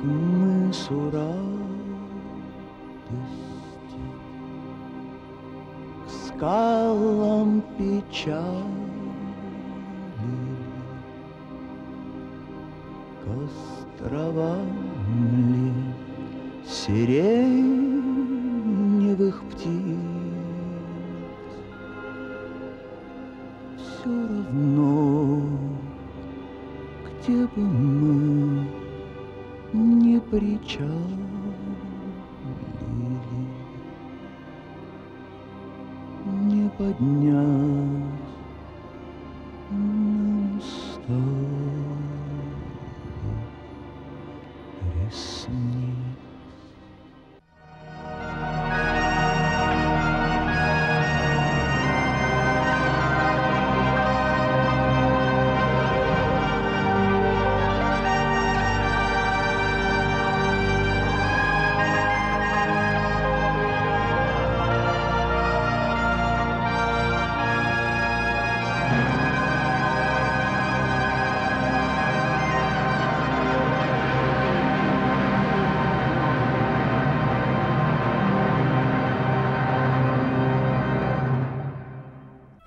мысу радости, к скалам печали, к островам ли сиреневых птиц. Все равно, где бы мы не причалили, не поднять нам с тобой ресниц.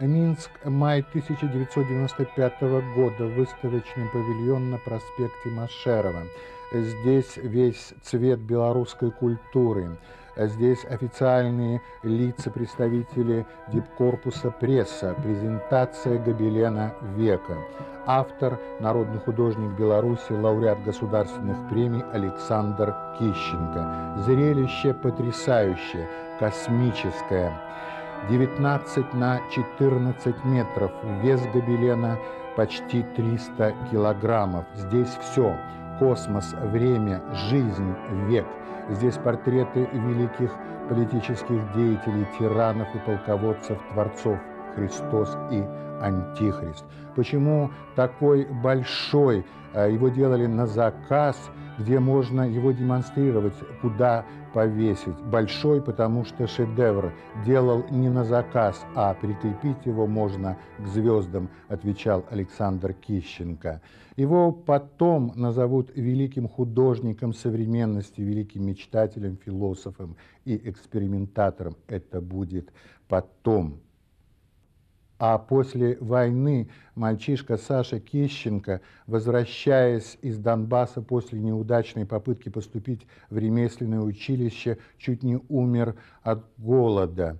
Минск, май 1995 года, выставочный павильон на проспекте Машерова. Здесь весь цвет белорусской культуры. Здесь официальные лица, представители дипкорпуса пресса, презентация гобелена века. Автор, народный художник Беларуси, лауреат государственных премий Александр Кищенко. Зрелище потрясающее, космическое. 19 на 14 метров, вес гобелена почти 300 килограммов. Здесь все – космос, время, жизнь, век. Здесь портреты великих политических деятелей, тиранов и полководцев, творцов Христос и Антихрист. Почему такой большой? Его делали на заказ, где можно его демонстрировать, куда повесить. Большой, потому что шедевр делал не на заказ, а прикрепить его можно к звездам, отвечал Александр Кищенко. Его потом назовут великим художником современности, великим мечтателем, философом и экспериментатором. Это будет потом. А после войны мальчишка Саша Кищенко, возвращаясь из Донбасса после неудачной попытки поступить в ремесленное училище, чуть не умер от голода.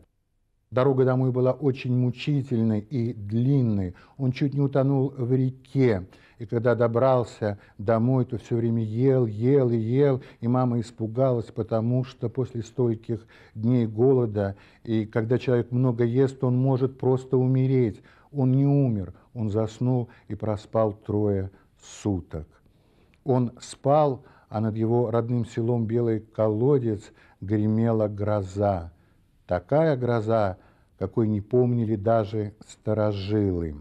Дорога домой была очень мучительной и длинной. Он чуть не утонул в реке. И когда добрался домой, то все время ел, и мама испугалась, потому что после стольких дней голода, и когда человек много ест, он может просто умереть. Он не умер, он заснул и проспал 3 суток. Он спал, а над его родным селом Белый Колодец гремела гроза. Такая гроза, какой не помнили даже старожилы.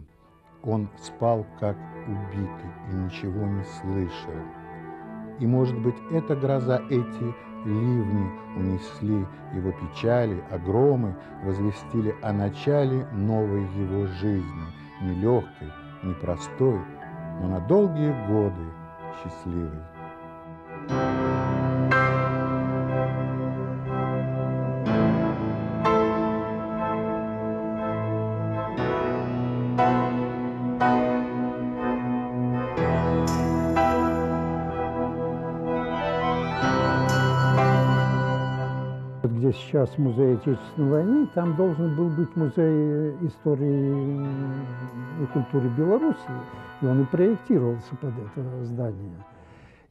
Он спал как убитый и ничего не слышал. И, может быть, эта гроза, эти ливни унесли его печали, а громы возвестили о начале новой его жизни, нелегкой, непростой, но на долгие годы счастливой. Где сейчас музей Отечественной войны, там должен был быть музей истории и культуры Беларуси, и он и проектировался под это здание.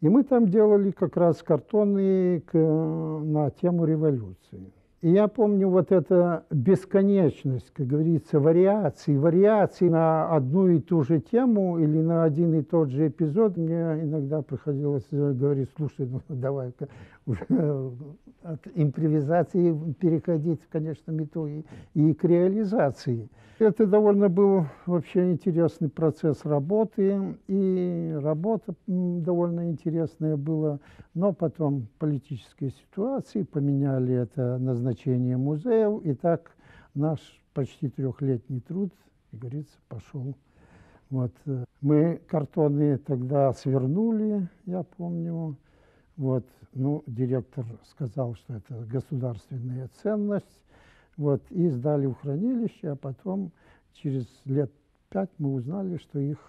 И мы там делали как раз картоны на тему революции. И я помню вот эта бесконечность, как говорится, вариаций на одну и ту же тему или на один и тот же эпизод. Мне иногда приходилось говорить: слушай, ну давай-ка уже от импровизации переходить в конечном итоге и к реализации. Это довольно был вообще интересный процесс работы, и работа довольно интересная была, но потом политические ситуации поменяли это назначение музеев, и так наш почти 3-летний труд, как говорится, пошел. Вот. Мы картоны тогда свернули, я помню, Вот, ну, директор сказал, что это государственная ценность. Вот, и сдали в хранилище, а потом через лет 5 мы узнали, что их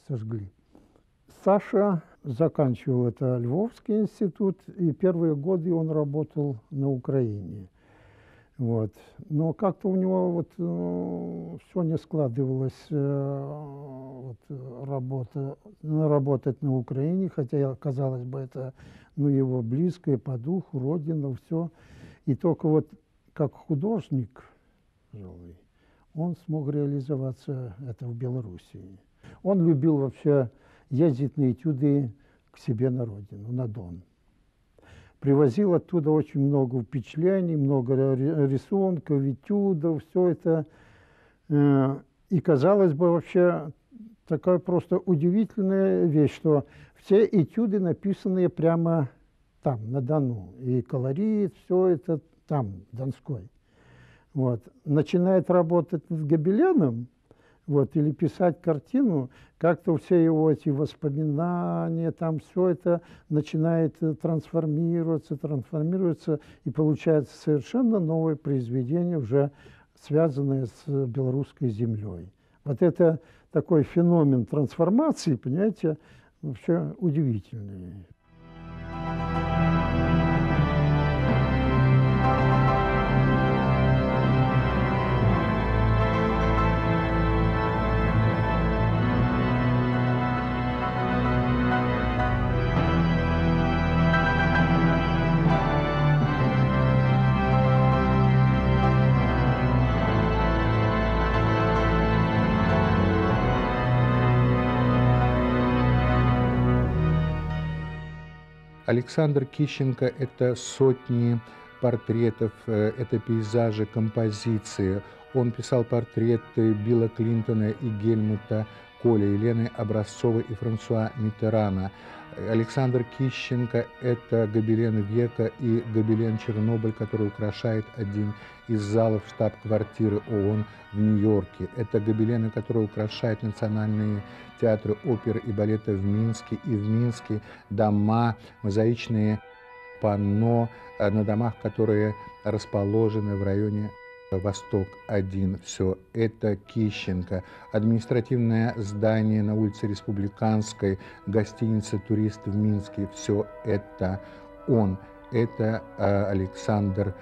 сожгли. Саша заканчивал это Львовский институт, и первые годы он работал на Украине. Вот. Но как-то у него вот, все не складывалось работать на Украине, хотя, казалось бы, это его близкое по духу, родина, все. И только вот как художник, он смог реализоваться это в Белоруссии. Он любил вообще ездить на этюды к себе на родину, на Дон. Привозил оттуда очень много впечатлений, много рисунков, этюдов, все это. И казалось бы, вообще такая просто удивительная вещь, что все этюды написанные прямо там, на Дону. И колорит, все это там, Донской. Вот. Начинает работать над гобеленом, вот, или писать картину, как-то все его эти воспоминания, там все это начинает трансформироваться, и получается совершенно новое произведение, уже связанное с белорусской землей. Вот это такой феномен трансформации, понимаете, вообще удивительный. Александр Кищенко – это сотни портретов, это пейзажи, композиции. Он писал портреты Билла Клинтона и Гельмута Коля, Елены Образцовой и Франсуа Миттерана. Александр Кищенко – это гобелен века и гобелен «Чернобыль», который украшает один из залов штаб-квартиры ООН в Нью-Йорке. Это гобелены, которые украшают национальные театры оперы и балета в Минске. И в Минске дома, мозаичные панно на домах, которые расположены в районе Восток-1. Все это Кищенко. Административное здание на улице Республиканской, гостиница «Турист» в Минске. Все это он. Это Александр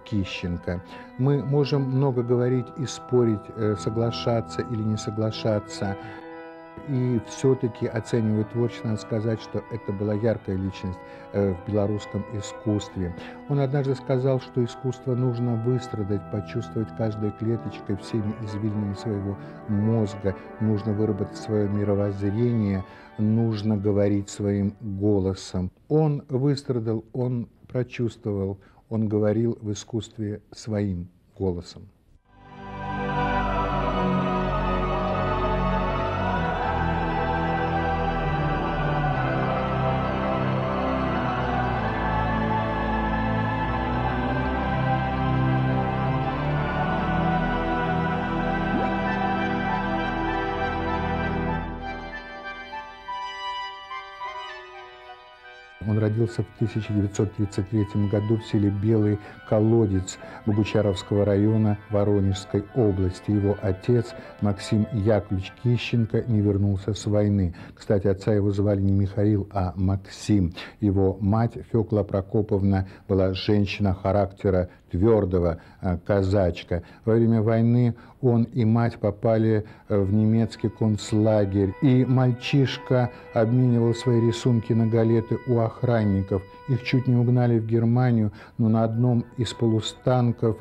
Кищенко. Мы можем много говорить и спорить, соглашаться или не соглашаться. И все-таки, оценивая творчество, надо сказать, что это была яркая личность в белорусском искусстве. Он однажды сказал, что искусство нужно выстрадать, почувствовать каждой клеточкой, всеми извилинами своего мозга, нужно выработать свое мировоззрение, нужно говорить своим голосом. Он выстрадал, он прочувствовал, он говорил в искусстве своим голосом. Он родился в 1933 году в селе Белый Колодец Богучаровского района Воронежской области. Его отец Максим Яковлевич Кищенко не вернулся с войны. Кстати, отца его звали не Михаил, а Максим. Его мать Фёкла Прокоповна была женщина характера твердого, казачка. Во время войны он и мать попали в немецкий концлагерь. И мальчишка обменивал свои рисунки на галеты у охранников. Их чуть не угнали в Германию, но на одном из полустанков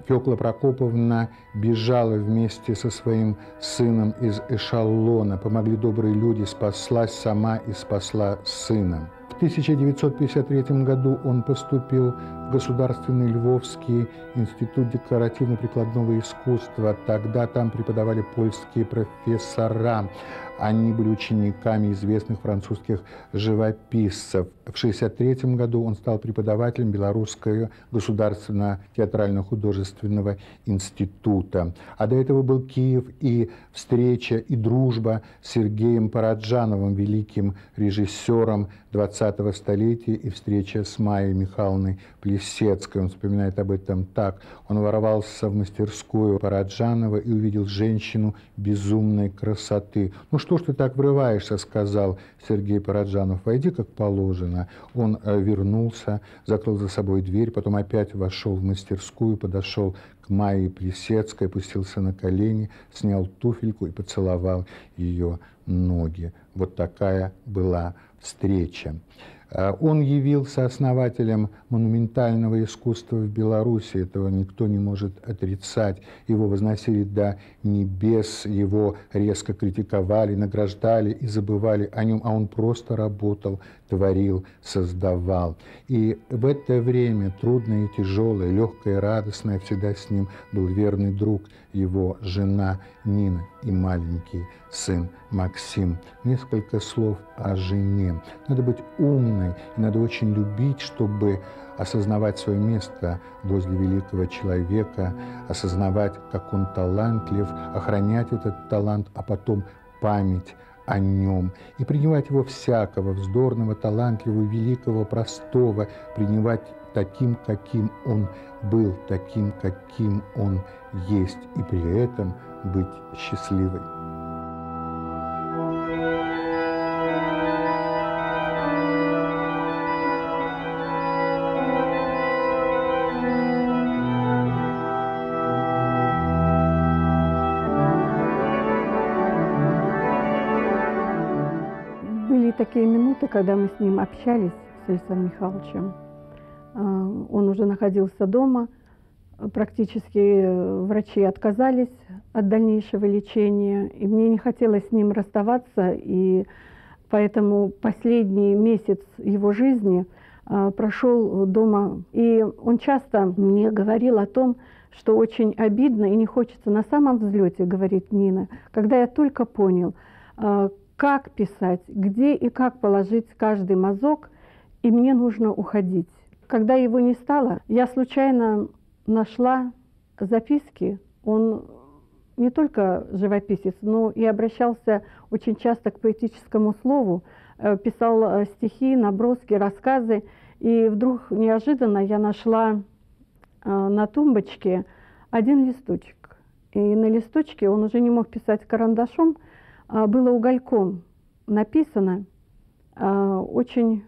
Фёкла Прокоповна бежала вместе со своим сыном из эшелона. Помогли добрые люди, спаслась сама и спасла сына. В 1953 году он поступил в Государственный Львовский институт декоративно-прикладного искусства. Тогда там преподавали польские профессора. Они были учениками известных французских живописцев. В 1963 году он стал преподавателем Белорусского государственного театрально-художественного института. А до этого был Киев и встреча, и дружба с Сергеем Параджановым, великим режиссером 20-го столетия, и встреча с Майей Михайловной Плесецкой. Он вспоминает об этом так. Он ворвался в мастерскую Параджанова и увидел женщину безумной красоты. «Ну что ж ты так врываешься?» — сказал Сергей Параджанов. «Войди, как положено». Он вернулся, закрыл за собой дверь, потом опять вошел в мастерскую, подошел к Майе Плесецкой, опустился на колени, снял туфельку и поцеловал ее ноги. Вот такая была встреча. Он явился основателем монументального искусства в Беларуси, этого никто не может отрицать. Его возносили до небес, его резко критиковали, награждали и забывали о нем, а он просто работал, творил, создавал. И в это время, трудное и тяжелое, легкое и радостное, всегда с ним был верный друг, его жена Нина и маленький сын Максим. Несколько слов о жене. Надо быть умной, и надо очень любить, чтобы осознавать свое место возле великого человека, осознавать, как он талантлив, охранять этот талант, а потом память о нем, и принимать его всякого, вздорного, талантливого, великого, простого, принимать таким, каким он был, таким, каким он есть, и при этом быть счастливой. Были такие минуты, когда мы с ним общались, с Александром Михайловичем. Он уже находился дома, практически врачи отказались от дальнейшего лечения, и мне не хотелось с ним расставаться, и поэтому последний месяц его жизни прошел дома. И он часто мне говорил о том, что очень обидно и не хочется на самом взлете, говорит Нина, когда я только понял, как писать, где и как положить каждый мазок, и мне нужно уходить. Когда его не стало, я случайно нашла записки. Он не только живописец, но и обращался очень часто к поэтическому слову, писал стихи, наброски, рассказы. И вдруг неожиданно я нашла на тумбочке один листочек. И на листочке он уже не мог писать карандашом, было угольком написано очень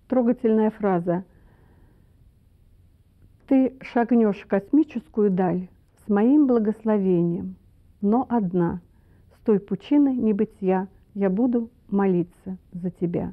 трогательная фраза: «Ты шагнешь в космическую даль с моим благословением, но одна, с той пучины небытия я буду молиться за тебя».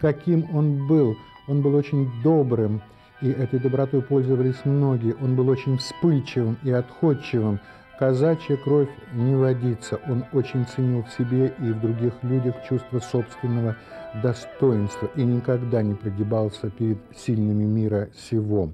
Каким он был очень добрым, и этой добротой пользовались многие. Он был очень вспыльчивым и отходчивым. Казачья кровь не водится. Он очень ценил в себе и в других людях чувство собственного достоинства и никогда не прогибался перед сильными мира сего.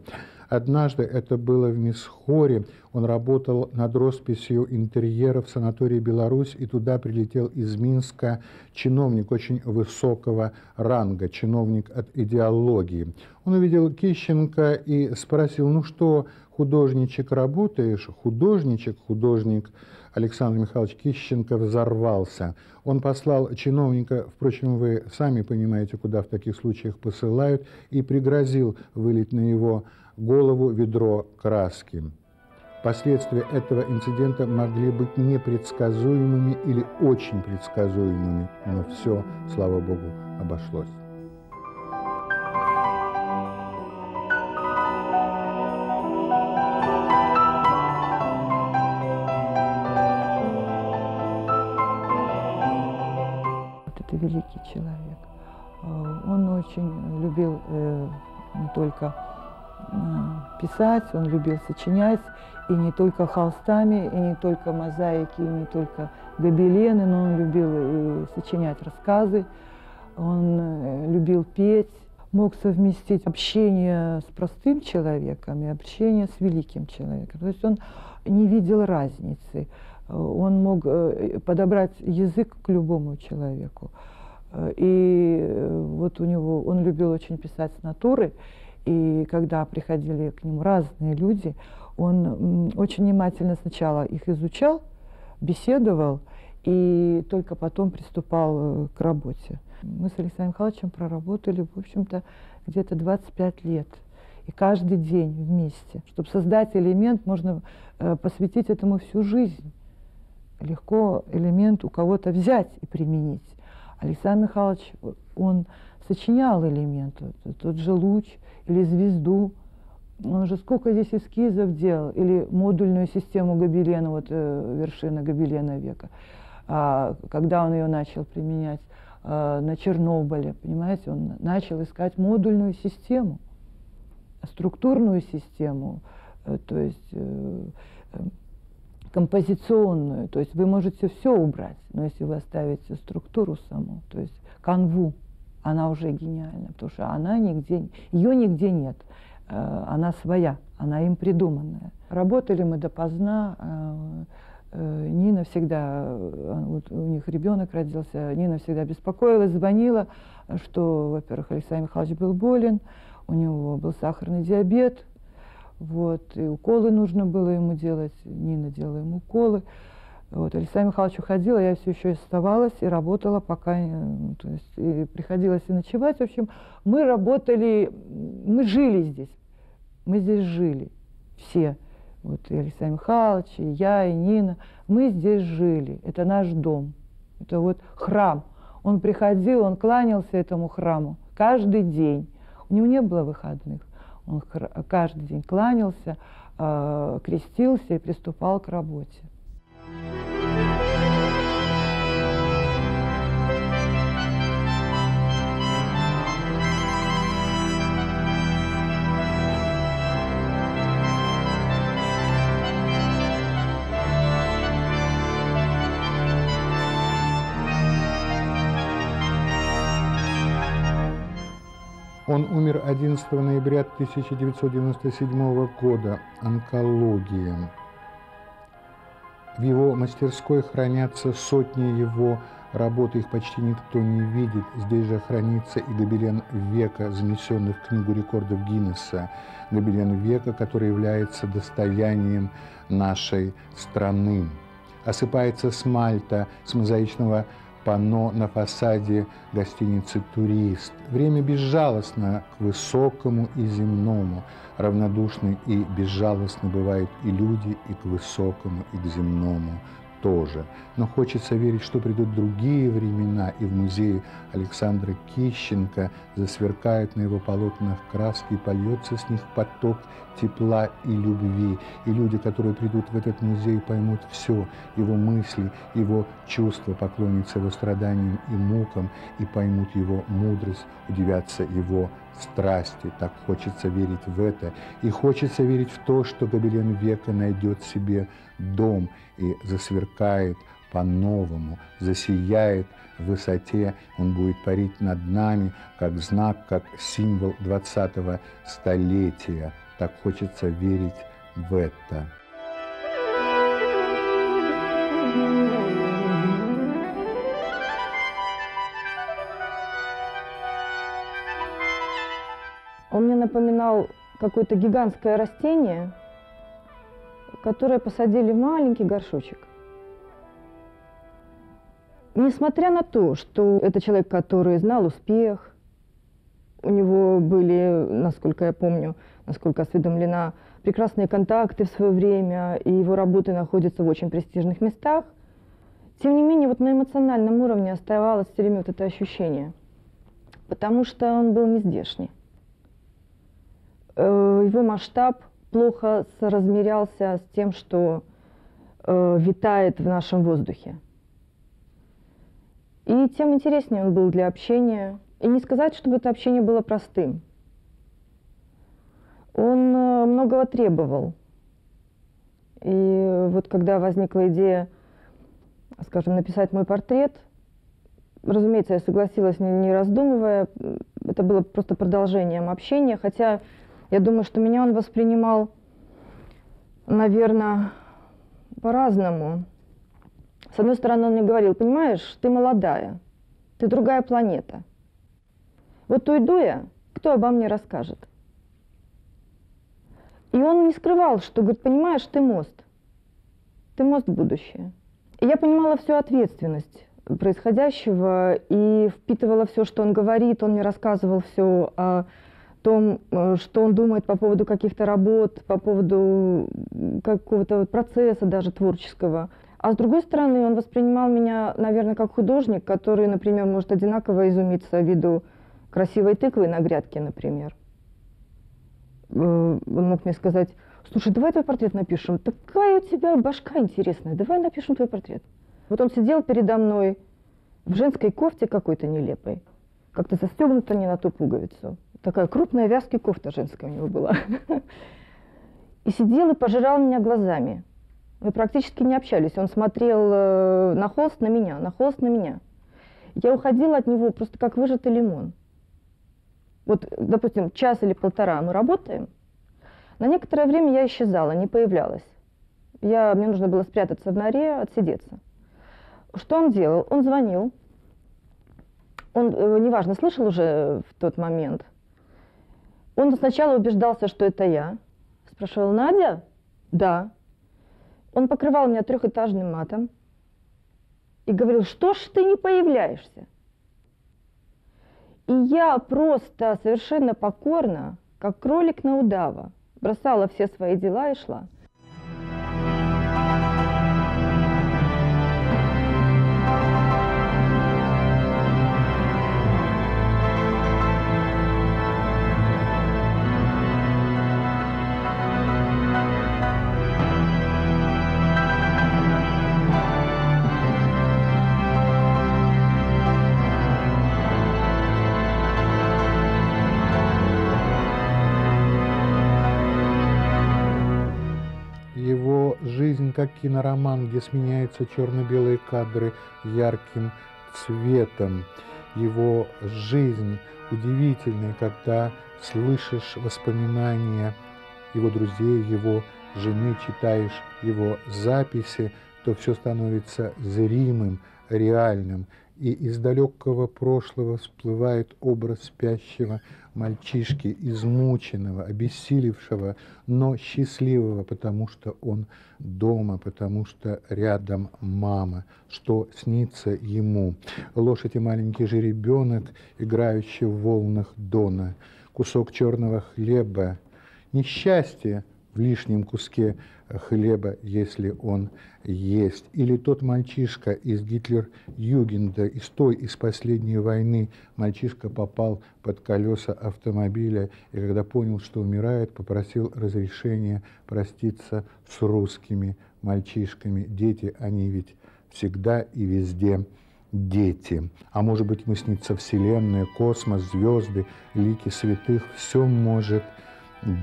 Однажды, это было в Мисхоре, он работал над росписью интерьера в санатории «Беларусь», и туда прилетел из Минска чиновник очень высокого ранга, чиновник от идеологии. Он увидел Кищенко и спросил: «Ну что, художничек, работаешь?» Художник Александр Михайлович Кищенко взорвался. Он послал чиновника, впрочем, вы сами понимаете, куда в таких случаях посылают, и пригрозил вылить на его голову ведро краски. Последствия этого инцидента могли быть непредсказуемыми или очень предсказуемыми, но все, слава богу, обошлось. Это великий человек. Он очень любил не только писать, он любил сочинять, и не только холстами, и не только мозаики, и не только гобелены, но он любил и сочинять рассказы, он любил петь, мог совместить общение с простым человеком и общение с великим человеком. То есть он не видел разницы, он мог подобрать язык к любому человеку. И вот у него, он любил очень писать с натуры, и когда приходили к нему разные люди, он очень внимательно сначала их изучал, беседовал, и только потом приступал к работе. Мы с Александром Михайловичем проработали, в общем-то, где-то 25 лет. И каждый день вместе. Чтобы создать элемент, можно посвятить этому всю жизнь. Легко элемент у кого-то взять и применить. Александр Михайлович, он сочинял элемент, тот же луч или звезду. Он же сколько здесь эскизов делал, или модульную систему гобелена, вот вершина гобелена века. Когда он ее начал применять на Чернобыле, понимаете, он начал искать модульную систему, структурную систему, то есть композиционную. То есть вы можете все убрать, но если вы оставите структуру саму, то есть канву, она уже гениальна, потому что она нигде, ее нигде нет. Она своя, она им придуманная. Работали мы допоздна. Нина всегда, вот у них ребенок родился, Нина всегда беспокоилась, звонила, что, во-первых, Александр Михайлович был болен, у него был сахарный диабет, вот, и уколы нужно было ему делать, Нина делала ему уколы. Вот, Александр Михайлович уходил, а я все еще оставалась и работала, пока, то есть, и приходилось и ночевать. В общем, мы работали, мы жили здесь, мы здесь жили, все. Вот и Александр Михайлович, и я, и Нина, мы здесь жили, это наш дом, это вот храм. Он приходил, он кланялся этому храму каждый день, у него не было выходных, он каждый день кланялся, крестился и приступал к работе. Он умер 11 ноября 1997 года, онкология. В его мастерской хранятся сотни его работ, их почти никто не видит. Здесь же хранится и гобелен века, занесенный в Книгу рекордов Гиннесса. Гобелен века, который является достоянием нашей страны. Осыпается смальта с мозаичного панно на фасаде гостиницы «Турист». Время безжалостно к высокому и земному. Равнодушны и безжалостны бывают и люди, и к высокому, и к земному тоже. Но хочется верить, что придут другие времена, и в музее Александра Кищенко засверкают на его полотнах краски, и польется с них поток тепла и любви. И люди, которые придут в этот музей, поймут все, его мысли, его чувства, поклонятся его страданиям и мукам, и поймут его мудрость, удивятся его страсти. Так хочется верить в это. И хочется верить в то, что гобелен века найдет себе дом и засверкает по-новому, засияет в высоте, он будет парить над нами, как знак, как символ 20-го столетия. Так хочется верить в это. Он мне напоминал какое-то гигантское растение, которое посадили в маленький горшочек. Несмотря на то, что это человек, который знал успех, у него были, насколько я помню, насколько осведомлена, прекрасные контакты в свое время, и его работы находятся в очень престижных местах, тем не менее, вот на эмоциональном уровне оставалось все время вот это ощущение, потому что он был не здешний. Его масштаб плохо соразмерялся с тем, что витает в нашем воздухе. И тем интереснее он был для общения. И не сказать, чтобы это общение было простым. Он он многого требовал. И вот когда возникла идея, скажем, написать мой портрет, разумеется, я согласилась, не раздумывая. Это было просто продолжением общения, хотя я думаю, что меня он воспринимал, наверное, по-разному. С одной стороны, он мне говорил: понимаешь, ты молодая, ты другая планета. Вот уйду я, кто обо мне расскажет? И он не скрывал, что, говорит, понимаешь, ты мост в будущее. И я понимала всю ответственность происходящего и впитывала все, что он говорит. Он мне рассказывал все о том, что он думает по поводу каких-то работ, по поводу какого-то процесса даже творческого. А с другой стороны, он воспринимал меня, наверное, как художник, который, например, может одинаково изумиться виду красивой тыквы на грядке, например. Он мог мне сказать: слушай, давай твой портрет напишем. Такая у тебя башка интересная, давай напишем твой портрет. Вот он сидел передо мной в женской кофте какой-то нелепой, как-то застегнута не на ту пуговицу. Такая крупная вязкая кофта женская у него была. И сидел и пожирал меня глазами. Мы практически не общались. Он смотрел на холст, на меня, на холст, на меня. Я уходила от него просто как выжатый лимон. Вот, допустим, час или полтора мы работаем. На некоторое время я исчезала, не появлялась. Мне нужно было спрятаться в норе, отсидеться. Что он делал? Он звонил. Он, неважно, слышал уже в тот момент. Он сначала убеждался, что это я. Спрашивал: Надя? Да. Он покрывал меня трехэтажным матом и говорил: что ж ты не появляешься? И я просто совершенно покорно, как кролик на удава, бросала все свои дела и шла. Его жизнь как кинороман, где сменяются черно-белые кадры ярким цветом. Его жизнь удивительная, когда слышишь воспоминания его друзей, его жены, читаешь его записи, то все становится зримым, реальным. И из далекого прошлого всплывает образ спящего мальчишки, измученного, обессилевшего, но счастливого, потому что он дома, потому что рядом мама, что снится ему. Лошадь и маленький жеребенок, играющий в волнах Дона, кусок черного хлеба, несчастье в лишнем куске хлеба, если он есть. Или тот мальчишка из Гитлер-Югенда, из последней войны. Мальчишка попал под колеса автомобиля, и когда понял, что умирает, попросил разрешения проститься с русскими мальчишками. Дети, они ведь всегда и везде дети. А может быть, ему снится Вселенная, космос, звезды, лики святых. Все может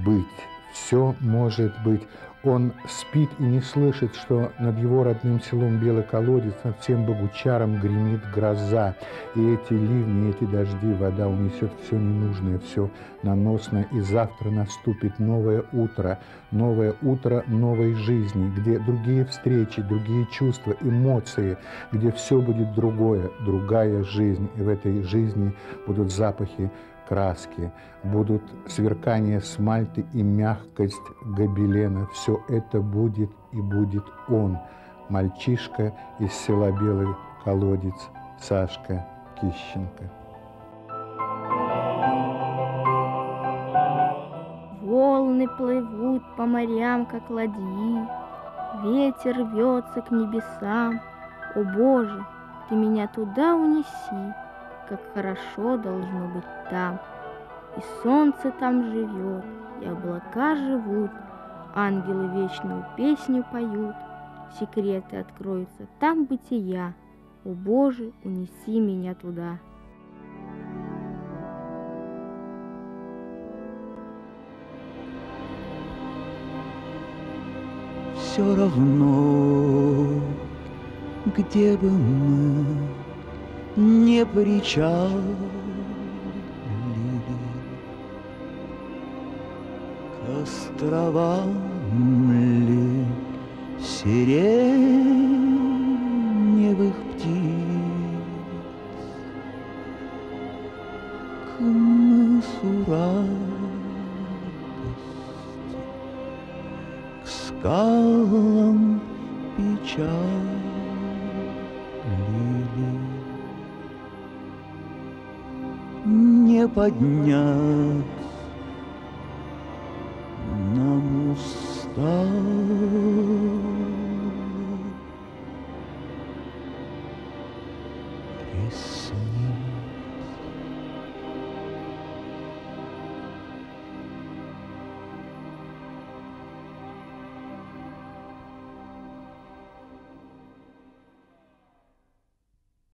быть. Все может быть. Он спит и не слышит, что над его родным селом Белый Колодец, над всем Богучаром гремит гроза. И эти ливни, эти дожди, вода унесет все ненужное, все наносное. И завтра наступит новое утро новой жизни, где другие встречи, другие чувства, эмоции, где все будет другое, другая жизнь. И в этой жизни будут запахи краски, будут сверкание смальты и мягкость гобелена. Все это будет, и будет он, мальчишка из села Белый Колодец, Сашка Кищенко. Волны плывут по морям, как ладьи, ветер рвется к небесам. О Боже, ты меня туда унеси, как хорошо должно быть там. И солнце там живет, и облака живут, ангелы вечную песню поют, секреты откроются там бытия. О Боже, унеси меня туда. все равно, где бы мы не причалили, к островам ли сиреневых птиц, к мысу радости, к скалам печали. Не поднять нам усталость ресниц.